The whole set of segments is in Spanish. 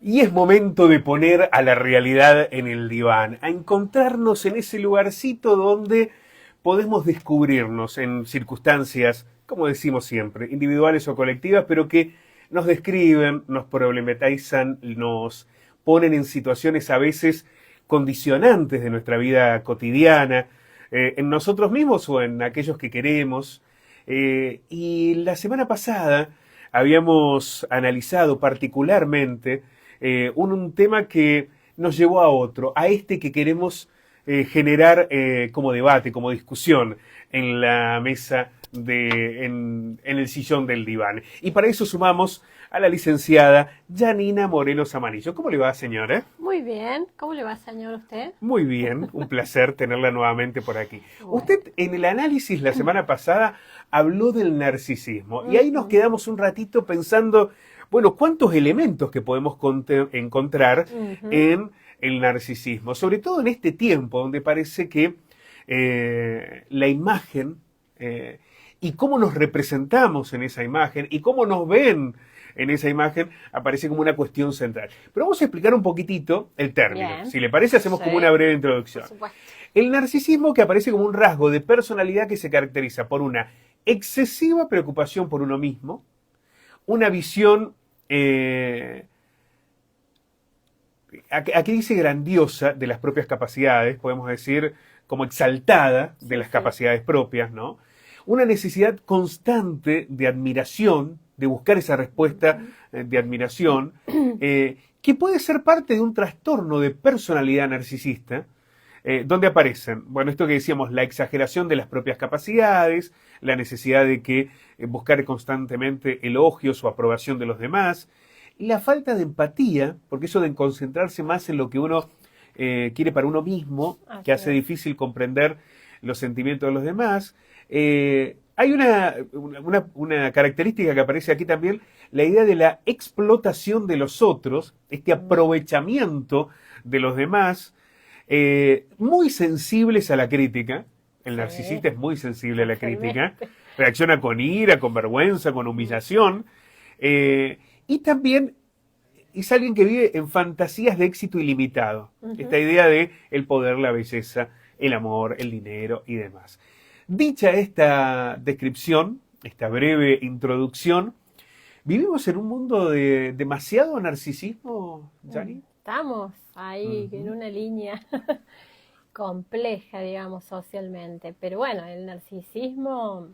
Y es momento de poner a la realidad en el diván, a encontrarnos en ese lugarcito donde podemos descubrirnos en circunstancias, como decimos siempre, individuales o colectivas, pero que nos describen, nos problematizan, nos ponen en situaciones a veces condicionantes de nuestra vida cotidiana, en nosotros mismos o en aquellos que queremos. Y la semana pasada habíamos analizado particularmente un tema que nos llevó a otro, a este que queremos generar como debate, como discusión en la mesa en el sillón del diván. Y para eso sumamos a la licenciada Janina Moreno Samanillo. ¿Cómo le va, señora? Muy bien. ¿Cómo le va, señor, usted? Muy bien, un placer tenerla nuevamente por aquí. Bueno. Usted en el análisis la semana pasada habló del narcisismo y ahí nos quedamos un ratito pensando, bueno, ¿cuántos elementos que podemos encontrar en el narcisismo? Sobre todo en este tiempo donde parece que la imagen y cómo nos representamos en esa imagen y cómo nos ven en esa imagen aparece como una cuestión central. Pero vamos a explicar un poquitito el término. Bien. Si le parece, hacemos como una breve introducción. Por supuesto. El narcisismo que aparece como un rasgo de personalidad que se caracteriza por una excesiva preocupación por uno mismo, una visión, aquí dice grandiosa de las propias capacidades, podemos decir como exaltada de las capacidades propias, ¿no? Una necesidad constante de admiración, de buscar esa respuesta de admiración, que puede ser parte de un trastorno de personalidad narcisista, donde aparecen, bueno, esto que decíamos, la exageración de las propias capacidades, la necesidad de que buscar constantemente elogios o aprobación de los demás, y la falta de empatía, porque eso de concentrarse más en lo que uno quiere para uno mismo, que hace difícil comprender los sentimientos de los demás. Hay una característica que aparece aquí también, la idea de la explotación de los otros, este aprovechamiento de los demás, muy sensibles a la crítica. El narcisista es muy sensible a la crítica, reacciona con ira, con vergüenza, con humillación, y también es alguien que vive en fantasías de éxito ilimitado. Esta idea de el poder, la belleza, el amor, el dinero y demás. Dicha esta descripción, esta breve introducción, ¿vivimos en un mundo de demasiado narcisismo, Jani? Estamos ahí en una línea compleja, digamos, socialmente. Pero bueno, el narcisismo,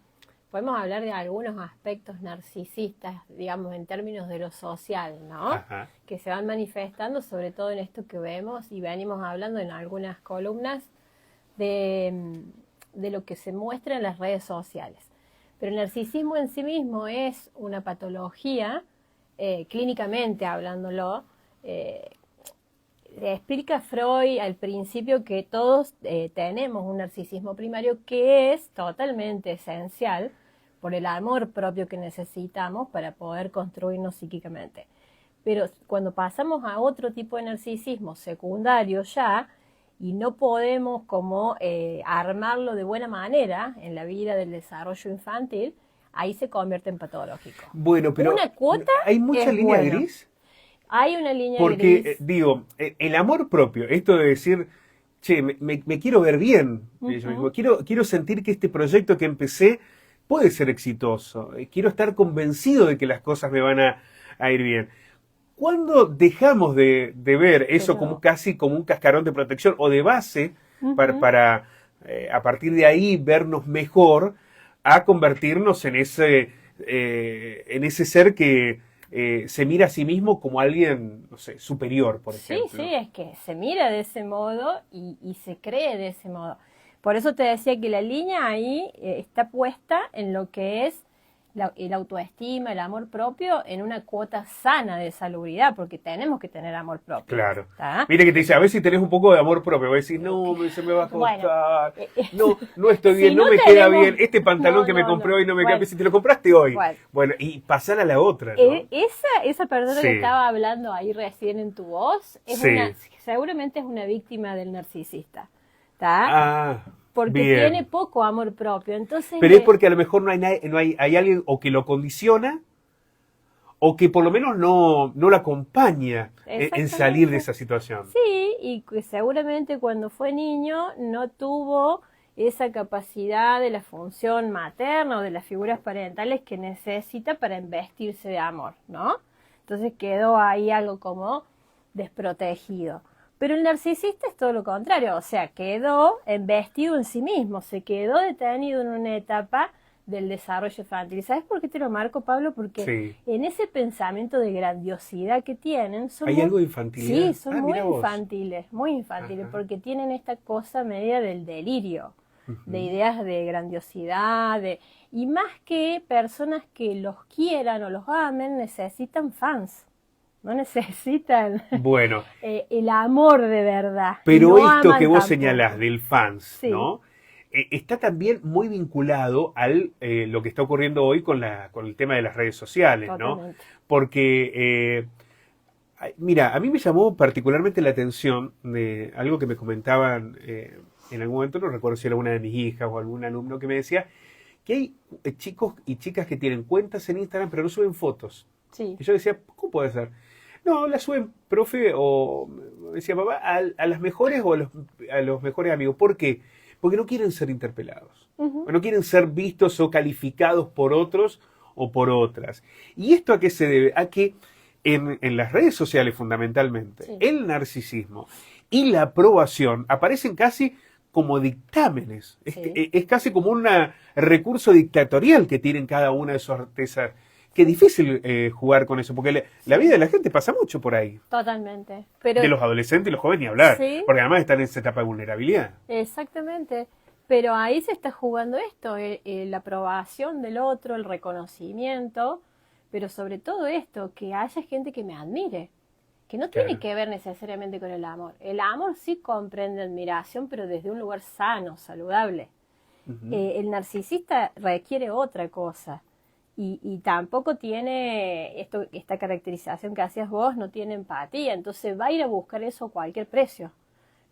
podemos hablar de algunos aspectos narcisistas, digamos, en términos de lo social, ¿no? Ajá. Que se van manifestando, sobre todo en esto que vemos y venimos hablando en algunas columnas de lo que se muestra en las redes sociales. Pero el narcisismo en sí mismo es una patología, clínicamente hablándolo. Explica Freud al principio que todos tenemos un narcisismo primario que es totalmente esencial por el amor propio que necesitamos para poder construirnos psíquicamente. Pero cuando pasamos a otro tipo de narcisismo secundario ya, y no podemos como armarlo de buena manera en la vida del desarrollo infantil, ahí se convierte en patológico. Bueno, pero una cuota ¿hay mucha línea gris? Hay una línea Porque, gris. digo, el amor propio, esto de decir, che, me quiero ver bien, yo mismo, quiero sentir que este proyecto que empecé puede ser exitoso, quiero estar convencido de que las cosas me van a ir bien. ¿Cuándo dejamos de ver eso como casi como un cascarón de protección o de base para a partir de ahí vernos mejor a convertirnos en ese ser que se mira a sí mismo como alguien, no sé, superior, por ejemplo? Sí, es que se mira de ese modo y se cree de ese modo. Por eso te decía que la línea ahí está puesta en lo que es el autoestima, el amor propio en una cuota sana de salubridad, porque tenemos que tener amor propio. Claro. ¿Tá? Mira que te dice, a ver si tenés un poco de amor propio. Voy a decir, no, se me va a costar. No estoy bien, si no me tenemos... queda bien. Este pantalón que me compré hoy no me queda bien. Si te lo compraste hoy. Bueno, y pasar a la otra, ¿no? Esa persona que estaba hablando ahí recién en tu voz, seguramente es una víctima del narcisista. ¿Tá? Porque tiene poco amor propio. Entonces, pero es porque a lo mejor hay alguien o que lo condiciona o que por lo menos no lo acompaña en salir de esa situación. Sí, y que seguramente cuando fue niño no tuvo esa capacidad de la función materna o de las figuras parentales que necesita para investirse de amor, ¿no? Entonces quedó ahí algo como desprotegido. Pero el narcisista es todo lo contrario, o sea, quedó embestido en sí mismo, se quedó detenido en una etapa del desarrollo infantil. ¿Sabes por qué te lo marco, Pablo? Porque Sí. en ese pensamiento de grandiosidad que tienen... ¿Hay algo de infantilidad? Sí, son muy mira vos. muy infantiles, Ajá. porque tienen esta cosa media del delirio, de ideas de grandiosidad, y más que personas que los quieran o los amen, necesitan fans. No necesitan Bueno, el amor de verdad. pero No esto aman que vos tampoco. señalás del fans, Sí. ¿no? Está también muy vinculado al lo que está ocurriendo hoy con el tema de las redes sociales, ¿no? Totalmente. Porque, mira, a mí me llamó particularmente la atención de algo que me comentaban en algún momento, no recuerdo si era una de mis hijas o algún alumno que me decía, que hay chicos y chicas que tienen cuentas en Instagram pero no suben fotos. Sí. Y yo decía, ¿cómo puede ser? No, la suben, profe, o decía papá, a las mejores o a los mejores amigos. ¿Por qué? Porque no quieren ser interpelados. No quieren ser vistos o calificados por otros o por otras. ¿Y esto a qué se debe? A que en las redes sociales fundamentalmente, Sí. el narcisismo y la aprobación aparecen casi como dictámenes. Sí. Es casi como un recurso dictatorial que tienen cada una de esas. Qué difícil jugar con eso, porque la vida de la gente pasa mucho por ahí. Totalmente. Pero De los adolescentes y los jóvenes ni hablar, Sí. porque además están en esa etapa de vulnerabilidad. Exactamente. Pero ahí se está jugando esto, la aprobación del otro, el reconocimiento, pero sobre todo esto, que haya gente que me admire, que no tiene Claro. que ver necesariamente con el amor. El amor sí comprende admiración, pero desde un lugar sano, saludable. El narcisista requiere otra cosa. Y tampoco tiene esta caracterización que hacías vos, no tiene empatía, entonces va a ir a buscar eso a cualquier precio.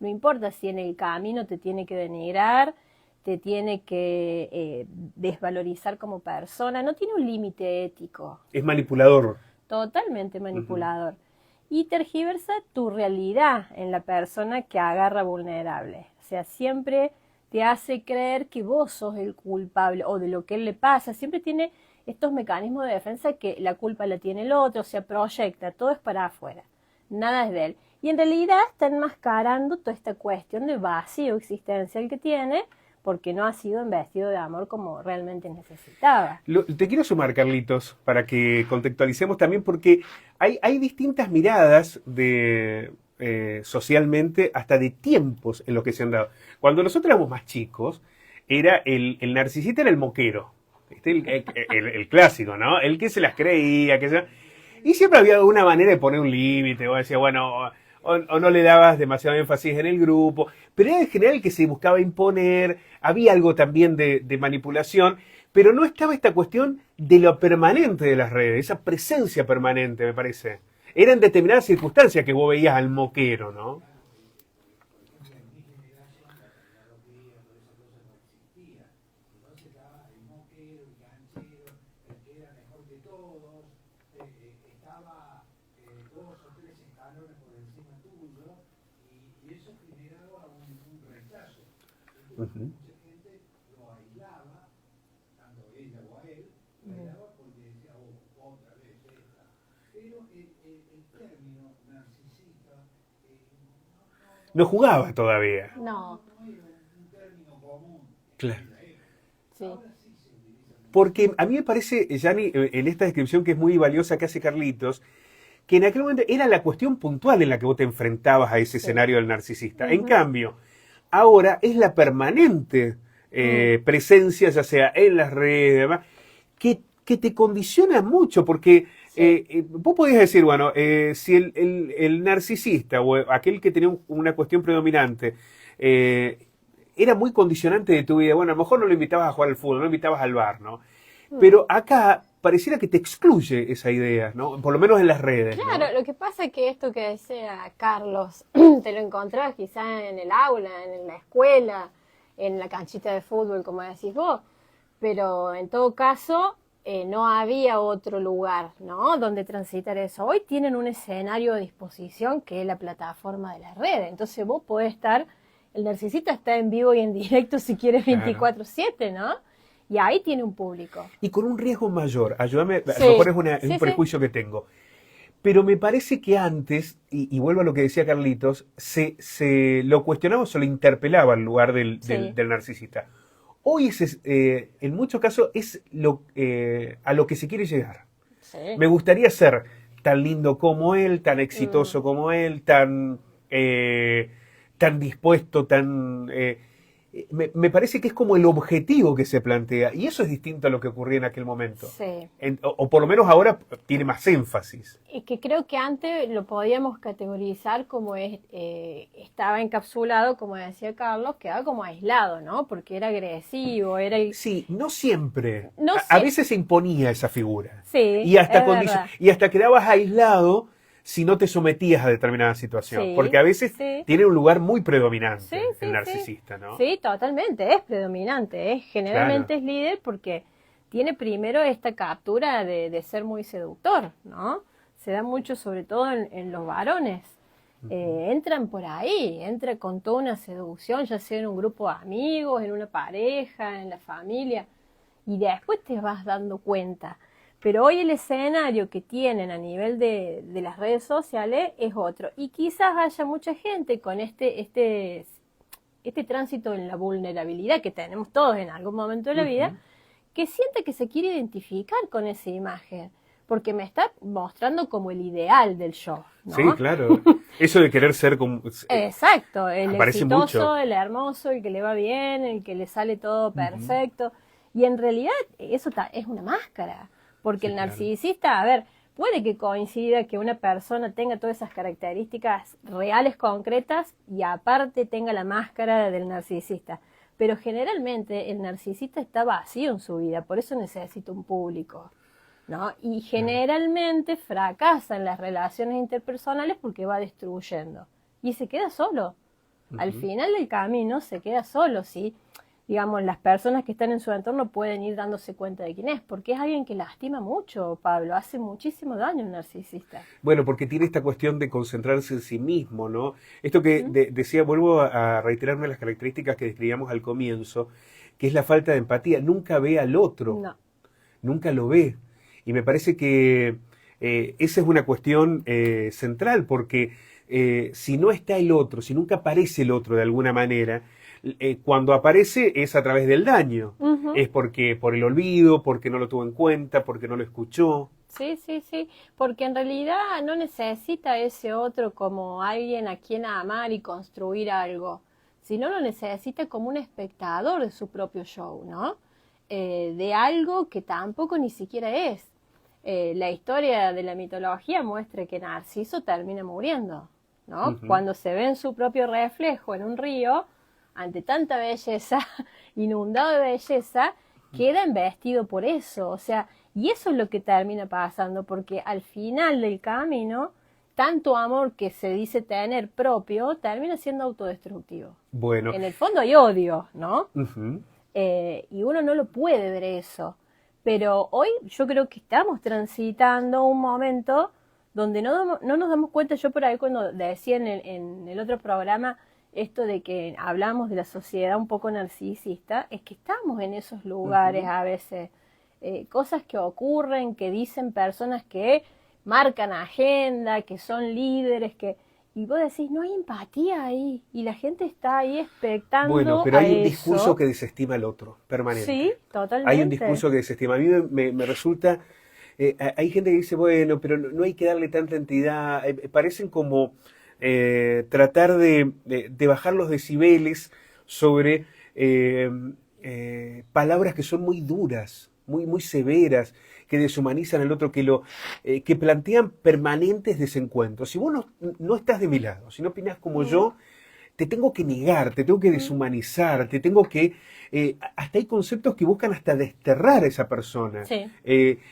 No importa si en el camino te tiene que denigrar, te tiene que desvalorizar como persona, no tiene un límite ético, Es manipulador. totalmente manipulador. Y tergiversa tu realidad en la persona que agarra vulnerable. O sea, siempre te hace creer que vos sos el culpable o de lo que él le pasa, siempre tiene estos mecanismos de defensa que la culpa la tiene el otro, o sea, proyecta, todo es para afuera, nada es de él. Y en realidad está enmascarando toda esta cuestión de vacío existencial que tiene porque no ha sido investido de amor como realmente necesitaba. Te quiero sumar, Carlitos, para que contextualicemos también, porque hay distintas miradas socialmente, hasta de tiempos en los que se han dado. Cuando nosotros éramos más chicos, era el narcisista era el moquero. El clásico, ¿no? El que se las creía, y siempre había una manera de poner un límite, o decía, bueno, o no le dabas demasiado énfasis en el grupo, pero era en general el que se buscaba imponer, había algo también de manipulación, pero no estaba esta cuestión de lo permanente de las redes, esa presencia permanente, me parece. Eran determinadas circunstancias que vos veías al moquero, ¿no? Uh-huh. No jugaba todavía. No, Claro. sí. Porque a mí me parece, Yanni, en esta descripción que es muy valiosa que hace Carlitos, que en aquel momento era la cuestión puntual en la que vos te enfrentabas a ese escenario del narcisista. En cambio, ahora es la permanente presencia, ya sea en las redes, demás, que te condiciona mucho, porque vos podías decir, bueno, si el narcisista o aquel que tenía una cuestión predominante era muy condicionante de tu vida, bueno, a lo mejor no lo invitabas a jugar al fútbol, no lo invitabas al bar, ¿no? Pero acá pareciera que te excluye esa idea, ¿no? Por lo menos en las redes. Claro, ¿no? lo que pasa es que esto que decía Carlos, te lo encontrás quizás en el aula, en la escuela, en la canchita de fútbol, como decís vos, pero en todo caso no había otro lugar, ¿no?, donde transitar eso. Hoy tienen un escenario a disposición que es la plataforma de las redes. Entonces vos podés estar, el narcisista está en vivo y en directo si quieres 24/7, ¿no? Y ahí tiene un público. Y con un riesgo mayor, ayúdame, Sí, a lo mejor es sí, un prejuicio que tengo. Pero me parece que antes, y vuelvo a lo que decía Carlitos, se lo cuestionaba o se lo interpelaba en lugar del narcisista. Hoy en muchos casos es a lo que se quiere llegar. Sí. Me gustaría ser tan lindo como él, tan exitoso como él, tan dispuesto, me parece que es como el objetivo que se plantea, y eso es distinto a lo que ocurría en aquel momento. Sí. O por lo menos ahora tiene más énfasis. Y que creo que antes lo podíamos categorizar como estaba encapsulado, como decía Carlos, quedaba como aislado, ¿no? Porque era agresivo, Sí, no siempre. No a veces se imponía esa figura. Sí, y hasta verdad. y hasta quedabas aislado si no te sometías a determinada situación. Sí, porque a veces tiene un lugar muy predominante el narcisista, ¿no? Sí, totalmente, es predominante, generalmente es líder porque tiene primero esta captura de ser muy seductor, ¿no? Se da mucho sobre todo en los varones. Entran por ahí, entra con toda una seducción, ya sea en un grupo de amigos, en una pareja, en la familia, y después te vas dando cuenta. Pero hoy el escenario que tienen a nivel de las redes sociales es otro. Y quizás haya mucha gente con este tránsito en la vulnerabilidad que tenemos todos en algún momento de la vida, que siente que se quiere identificar con esa imagen, porque me está mostrando como el ideal del yo, ¿no? Sí, claro. Eso de querer ser como... Exacto, el exitoso, mucho. el hermoso, el que le va bien, el que le sale todo perfecto. Y en realidad eso es una máscara. Porque el narcisista, a ver, puede que coincida que una persona tenga todas esas características reales, concretas, y aparte tenga la máscara del narcisista. Pero generalmente el narcisista está vacío en su vida, por eso necesita un público, ¿no? Y generalmente fracasa en las relaciones interpersonales porque va destruyendo. Y se queda solo. Al final del camino se queda solo, ¿sí? Digamos, las personas que están en su entorno pueden ir dándose cuenta de quién es, porque es alguien que lastima mucho, Pablo, hace muchísimo daño un narcisista. Bueno, porque tiene esta cuestión de concentrarse en sí mismo, ¿no? Esto que decía, vuelvo a reiterarme las características que describíamos al comienzo, que es la falta de empatía. Nunca ve al otro, nunca lo ve. Y me parece que esa es una cuestión central, porque si no está el otro, si nunca aparece el otro de alguna manera, cuando aparece es a través del daño. Es porque por el olvido, porque no lo tuvo en cuenta, porque no lo escuchó. Sí, porque en realidad no necesita ese otro como alguien a quien amar y construir algo, sino lo necesita como un espectador de su propio show, ¿no? De algo que tampoco ni siquiera es. La historia de la mitología muestra que Narciso termina muriendo, ¿no? Cuando se ve en su propio reflejo en un río, ante tanta belleza, inundado de belleza, queda embestido por eso. O sea, y eso es lo que termina pasando, porque al final del camino, tanto amor que se dice tener propio, termina siendo autodestructivo. Bueno. En el fondo hay odio, ¿no? Y uno no lo puede ver eso. Pero hoy yo creo que estamos transitando un momento donde no nos damos cuenta. Yo por ahí cuando decía en el otro programa esto de que hablamos de la sociedad un poco narcisista, es que estamos en esos lugares a veces. Cosas que ocurren, que dicen personas que marcan agenda, que son líderes, y vos decís, no hay empatía ahí, y la gente está ahí expectando. Bueno, pero hay un discurso que desestima al otro, permanente. Sí, totalmente. Hay un discurso que desestima. A mí me resulta... hay gente que dice, bueno, pero no hay que darle tanta entidad. Parecen como tratar de bajar los decibeles sobre palabras que son muy duras, muy severas, que deshumanizan al otro, que plantean permanentes desencuentros. Si vos no estás de mi lado, si no opinás como yo, te tengo que negar, te tengo que deshumanizar, te tengo que... hasta hay conceptos que buscan hasta desterrar a esa persona. Sí.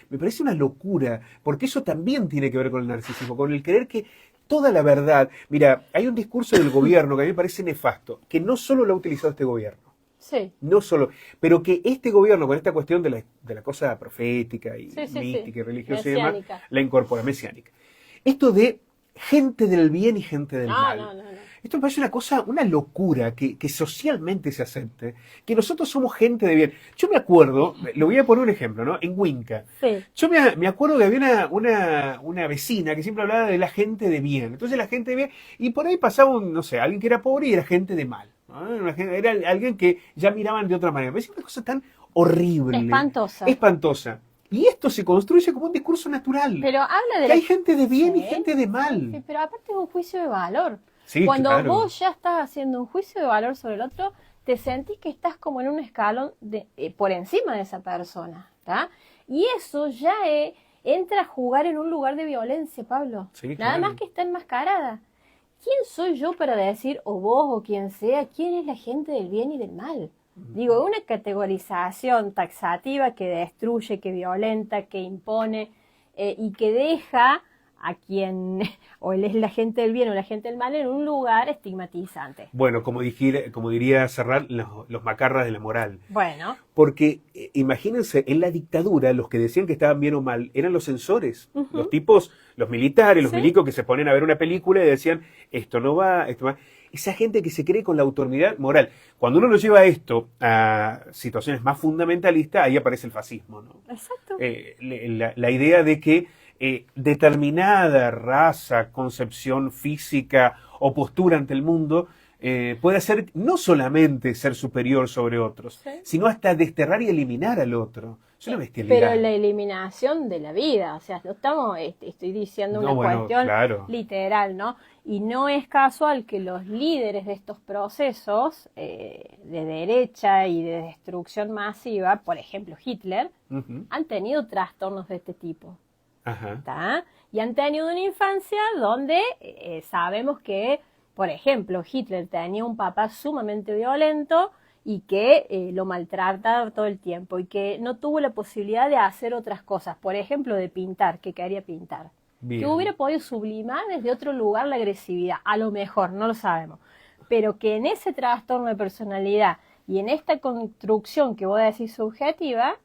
Me parece una locura, porque eso también tiene que ver con el narcisismo, con el creer que toda la verdad... Mira, hay un discurso del gobierno que a mí me parece nefasto, que no solo lo ha utilizado este gobierno. Sí. No solo, pero que este gobierno con esta cuestión de la cosa profética y Sí, sí, mística sí. y religiosa y demás, Mesiánica. la incorpora, mesiánica. Esto de gente del bien y gente del No, mal. no, no, no. Esto me parece una cosa, una locura que socialmente se acepte, que nosotros somos gente de bien. Yo me acuerdo, lo voy a poner un ejemplo, ¿no? En Winca. Sí. Yo me acuerdo que había una vecina que siempre hablaba de la gente de bien. Entonces la gente de bien, y por ahí pasaba no sé, alguien que era pobre y era gente de mal, ¿no? Era alguien que ya miraban de otra manera. Me parece una cosa tan horrible. Espantosa. Espantosa. Y esto se construye como un discurso natural. Pero habla de Que hay gente de bien y Sí, gente de mal. sí, pero aparte es un juicio de valor. Sí, Cuando claro. vos ya estás haciendo un juicio de valor sobre el otro, te sentís que estás como en un escalón por encima de esa persona, ¿tá? Y eso ya entra a jugar en un lugar de violencia, Pablo. Sí, Nada claro. más que está enmascarada. ¿Quién soy yo para decir, o vos o quien sea, quién es la gente del bien y del mal? Digo, una categorización taxativa que destruye, que violenta, que impone y que deja a quien o él es la gente del bien o la gente del mal en un lugar estigmatizante. Bueno, como diría Serrat, los macarras de la moral. Bueno, Porque imagínense, en la dictadura los que decían que estaban bien o mal eran los censores, los tipos, los militares, los Sí. milicos que se ponen a ver una película y decían, esto no va, esto va. Esa gente que se cree con la autoridad moral. Cuando uno lo lleva esto a situaciones más fundamentalistas, ahí aparece el fascismo, ¿no? exacto. La idea de que determinada raza, concepción física o postura ante el mundo puede hacer no solamente ser superior sobre otros, Sí. sino hasta desterrar y eliminar al otro. Es una bestialidad. Pero la eliminación de la vida, o sea, no estamos, estoy diciendo una No, bueno, cuestión claro. literal, ¿no? Y no es casual que los líderes de estos procesos de derecha y de destrucción masiva, por ejemplo Hitler, Ujú. han tenido trastornos de este tipo. Ajá. ¿Tá? Y han tenido una infancia donde sabemos que, por ejemplo, Hitler tenía un papá sumamente violento y que lo maltrataba todo el tiempo y que no tuvo la posibilidad de hacer otras cosas, por ejemplo, de pintar, que quería pintar. Bien. Que hubiera podido sublimar desde otro lugar la agresividad, a lo mejor, no lo sabemos. Pero que en ese trastorno de personalidad y en esta construcción que vos decís subjetiva,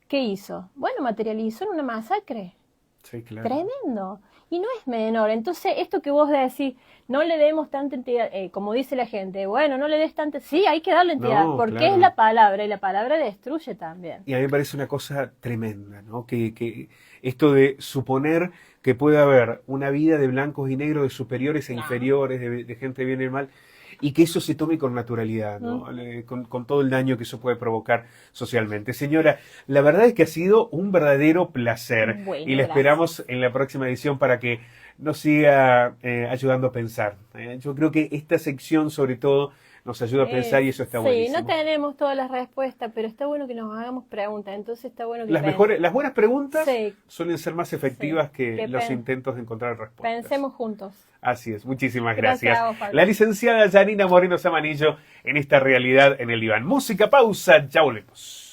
¿qué hizo? Bueno, materializó en una masacre. Sí, claro. Tremendo. Y no es menor. Entonces, esto que vos decís, no le demos tanta entidad, como dice la gente, bueno, no le des tanta... Sí, hay que darle entidad, No, porque claro. es la palabra, y la palabra destruye también. Y a mí me parece una cosa tremenda, ¿no? Que esto de suponer que puede haber una vida de blancos y negros, de superiores e No. inferiores, de gente bien y mal, y que eso se tome con naturalidad, ¿no? Con todo el daño que eso puede provocar socialmente. Señora, la verdad es que ha sido un verdadero placer Bueno, y la gracias. esperamos en la próxima edición para que nos siga ayudando a pensar. Yo creo que esta sección, sobre todo, nos ayuda a pensar y eso está sí, buenísimo. no tenemos todas las respuestas, pero está bueno que nos hagamos preguntas, entonces está bueno que Las buenas preguntas Sí. suelen ser más efectivas Sí. que Que los pen- intentos de encontrar respuestas. pensemos juntos. Así es, muchísimas Gracias gracias. a vos, Pablo. La licenciada Janina Moreno Samanillo en esta realidad en el diván. Música, pausa, ya volvemos.